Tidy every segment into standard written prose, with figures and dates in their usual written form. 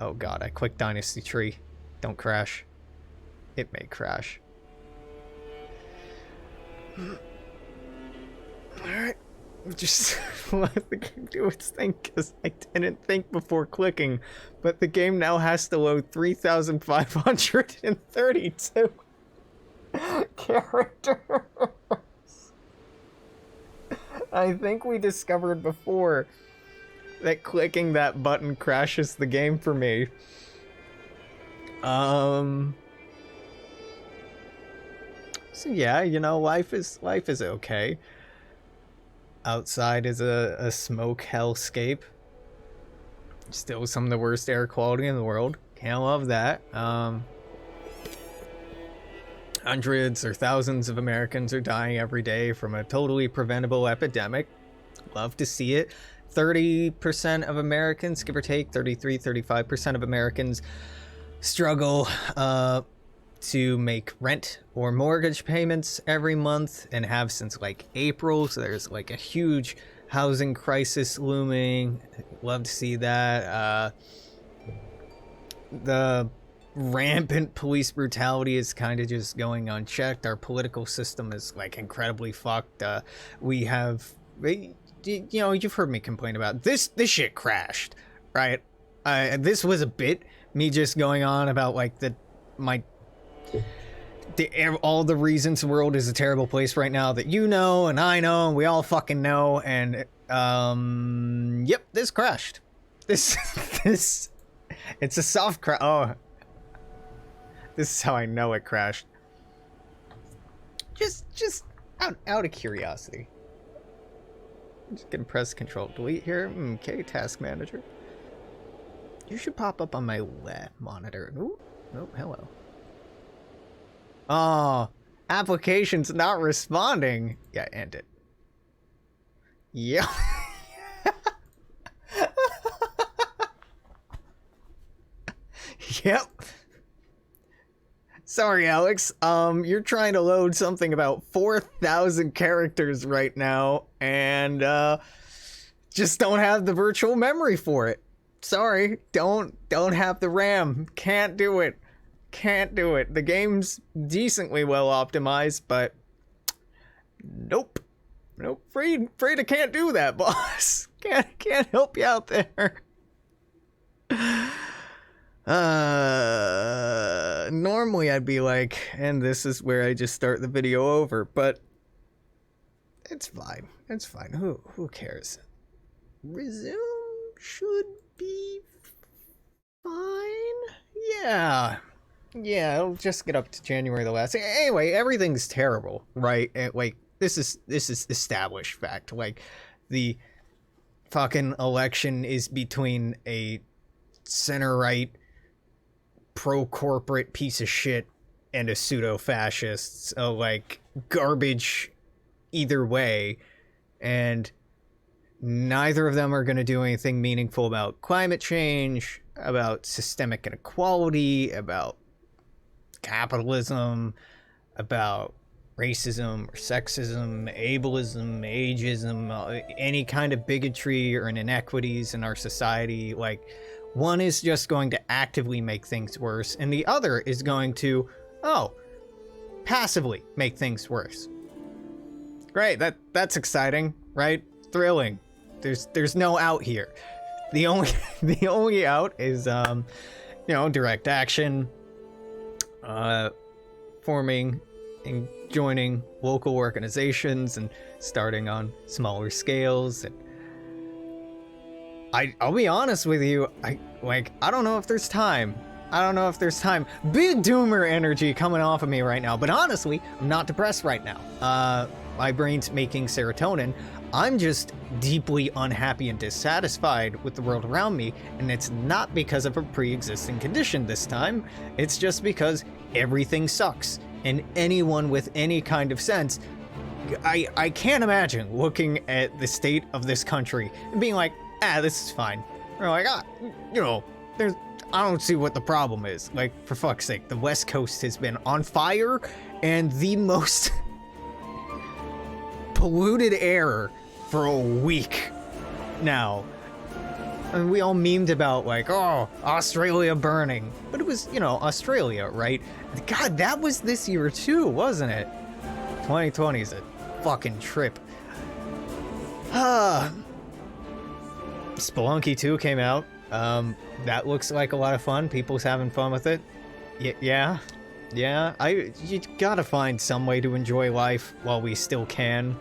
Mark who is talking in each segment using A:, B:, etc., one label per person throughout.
A: Oh god, I clicked Dynasty Tree. Don't crash. It may crash. Alright. Just let the game do its thing, because I didn't think before clicking, but the game now has to load 3,532 characters. I think we discovered before that clicking that button crashes the game for me. So yeah, you know, life is okay. Outside is a smoke hellscape. Still some of the worst air quality in the world. Can't love that. Hundreds or thousands of Americans are dying every day from a totally preventable epidemic. Love to see it. 30% of Americans, give or take, 35% of Americans struggle to make rent or mortgage payments every month, and have since like April. So there's like a huge housing crisis looming. Love to see that. The rampant police brutality is kind of just going unchecked. Our political system is like incredibly fucked. We have, you know, you've heard me complain about this shit crashed, right? This was a bit me just going on about like all the reasons the world is a terrible place right now that you know and I know and we all fucking know. And yep, this crashed. This it's a soft crash. Oh, this is how I know it crashed. Just out of curiosity. I'm just gonna press Control Delete here. Okay, Task Manager. You should pop up on my left monitor. Ooh, oh, hello. Oh, application's not responding. Yeah, end it. Yeah. Yep. Sorry, Alex. You're trying to load something about 4,000 characters right now, and just don't have the virtual memory for it. Sorry, don't have the RAM. Can't do it. Can't do it. The game's decently well optimized, but nope. Afraid I can't do that, boss. Can't help you out there. Normally I'd be like, and this is where I just start the video over, but it's fine. It's fine. Who cares? Resume should be fine. Yeah, it'll just get up to January the last. Anyway, everything's terrible, right? Like this is established fact. Like the fucking election is between a center-right pro-corporate piece of shit and a pseudo-fascist. So like garbage either way, and neither of them are going to do anything meaningful about climate change, about systemic inequality, about capitalism, about racism or sexism, ableism, ageism, any kind of bigotry or inequities in our society. Like, one is just going to actively make things worse, and the other is going to, passively make things worse. Great, that's exciting, right? Thrilling. There's no out here. The only out is direct action, forming and joining local organizations and starting on smaller scales. And I'll be honest with you, I don't know if there's time. Big doomer energy coming off of me right now, but honestly, I'm not depressed right now. My brain's making serotonin. I'm just deeply unhappy and dissatisfied with the world around me, and it's not because of a pre-existing condition this time. It's just because everything sucks, and anyone with any kind of sense, I can't imagine looking at the state of this country and being like, this is fine. Or like, I don't see what the problem is. Like, for fuck's sake, the West Coast has been on fire, and the most polluted air for a week now. And we all memed about, like, oh, Australia burning. But it was, you know, Australia, right? God, that was this year too, wasn't it? 2020 is a fucking trip. Spelunky 2 came out. That looks like a lot of fun. People's having fun with it. Yeah. You gotta find some way to enjoy life while we still can.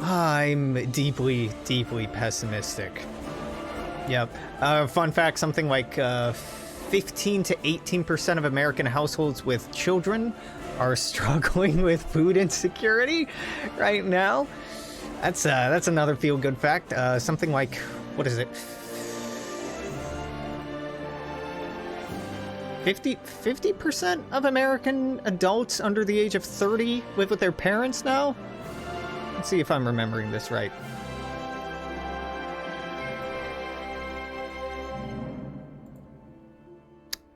A: I'm deeply, deeply pessimistic. Yep. Fun fact, something like 15 to 18% of American households with children are struggling with food insecurity right now. That's another feel-good fact. Something like, what is it? 50% of American adults under the age of 30 live with their parents now? Let's see if I'm remembering this right.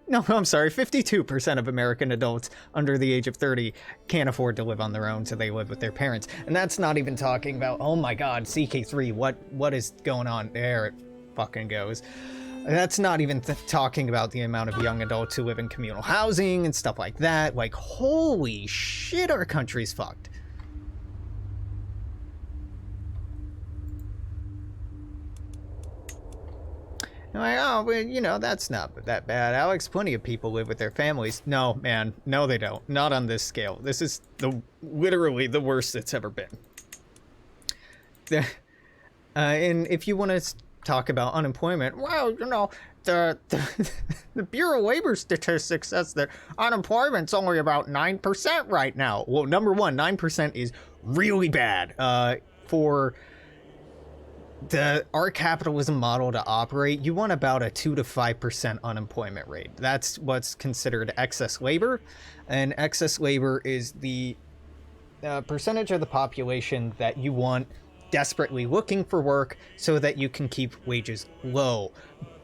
A: No, I'm sorry, 52% of American adults under the age of 30 can't afford to live on their own, so they live with their parents. And that's not even talking about, oh my god, CK3, what is going on? There it fucking goes. That's not even talking about the amount of young adults who live in communal housing and stuff like that. Like, holy shit, our country's fucked. I'm like, oh, well, you know, that's not that bad, Alex. Plenty of people live with their families. No, man. No, they don't. Not on this scale. This is literally the worst it's ever been. And if you want to talk about unemployment, well, you know, the Bureau of Labor Statistics says that unemployment's only about 9% right now. Well, number one, 9% is really bad. For our capitalism model to operate, you want about a 2 to 5% unemployment rate. That's what's considered excess labor, and excess labor is the percentage of the population that you want desperately looking for work so that you can keep wages low.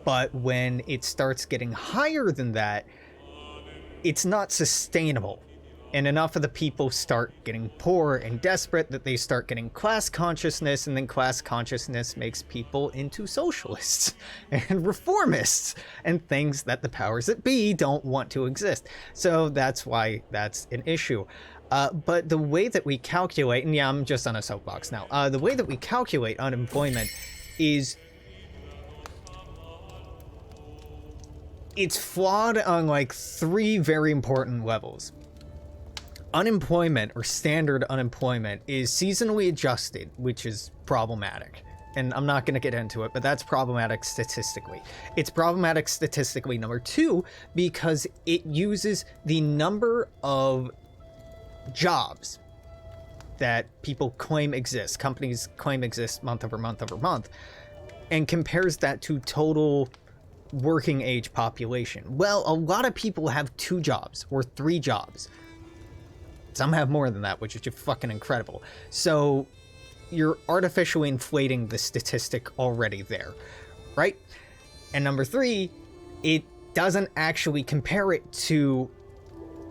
A: But when it starts getting higher than that, it's not sustainable. And enough of the people start getting poor and desperate that they start getting class consciousness, and then class consciousness makes people into socialists and reformists and things that the powers that be don't want to exist. So that's why that's an issue. But the way that we calculate, and yeah, I'm just on a soapbox now, the way that we calculate unemployment is it's flawed on like 3 very important levels. Unemployment, or standard unemployment, is seasonally adjusted, which is problematic. And I'm not going to get into it, but that's problematic statistically. It's problematic statistically, number 2, because it uses the number of jobs that people claim exist, companies claim exist month over month over month, and compares that to total working age population. Well, a lot of people have 2 jobs or 3 jobs. Some have more than that, which is just fucking incredible. So you're artificially inflating the statistic already there, right? And number 3, it doesn't actually compare it to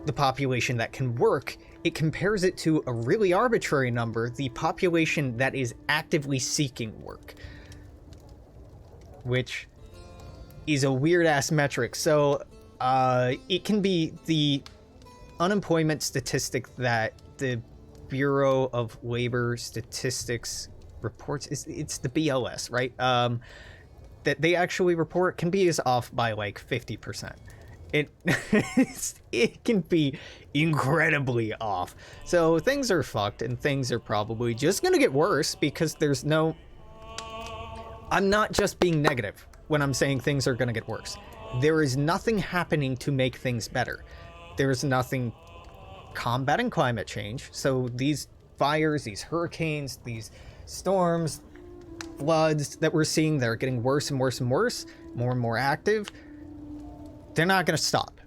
A: the population that can work. It compares it to a really arbitrary number, the population that is actively seeking work, which is a weird-ass metric. So it can be the unemployment statistic that the Bureau of Labor Statistics reports. It's the BLS, right? That they actually report can be as off by like 50%. It can be incredibly off. So things are fucked, and things are probably just gonna get worse because there's no... I'm not just being negative when I'm saying things are gonna get worse. There is nothing happening to make things better. There's nothing combating climate change. So these fires, these hurricanes, these storms, floods that we're seeing that are getting worse and worse and worse, more and more active, they're not going to stop.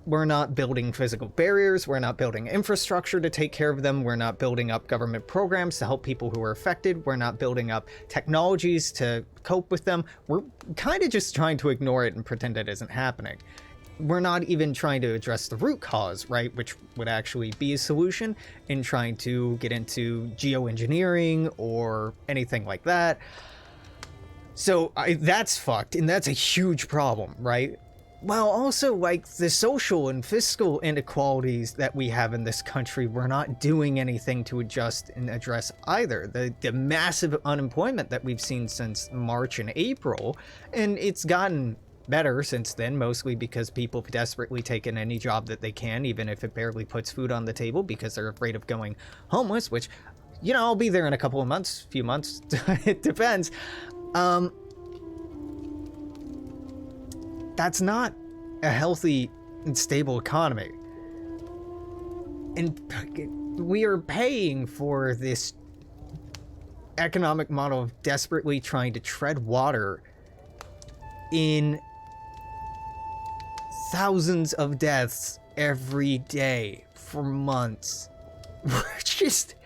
A: We're not building physical barriers. We're not building infrastructure to take care of them. We're not building up government programs to help people who are affected. We're not building up technologies to cope with them. We're kind of just trying to ignore it and pretend it isn't happening. we're not even trying to address the root cause, right? Which would actually be a solution in trying to get into geoengineering or anything like that. So that's fucked, and that's a huge problem, right? While also, like, the social and fiscal inequalities that we have in this country, we're not doing anything to adjust and address either. The massive unemployment that we've seen since March and April, and it's gotten better since then, mostly because people have desperately taken any job that they can, even if it barely puts food on the table, because they're afraid of going homeless, which, you know, I'll be there in a couple of months, few months, it depends. That's not a healthy and stable economy. And we are paying for this economic model of desperately trying to tread water in thousands of deaths every day for months. We're just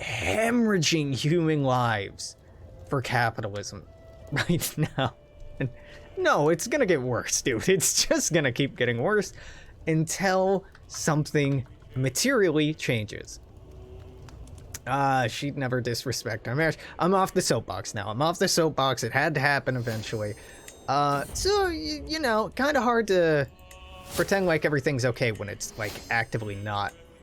A: hemorrhaging human lives for capitalism right now. And no, it's gonna get worse, dude. It's just gonna keep getting worse until something materially changes. She'd never disrespect our marriage. I'm off the soapbox now. I'm off the soapbox. It had to happen eventually. So, you know, kind of hard to pretend like everything's okay when it's, like, actively not.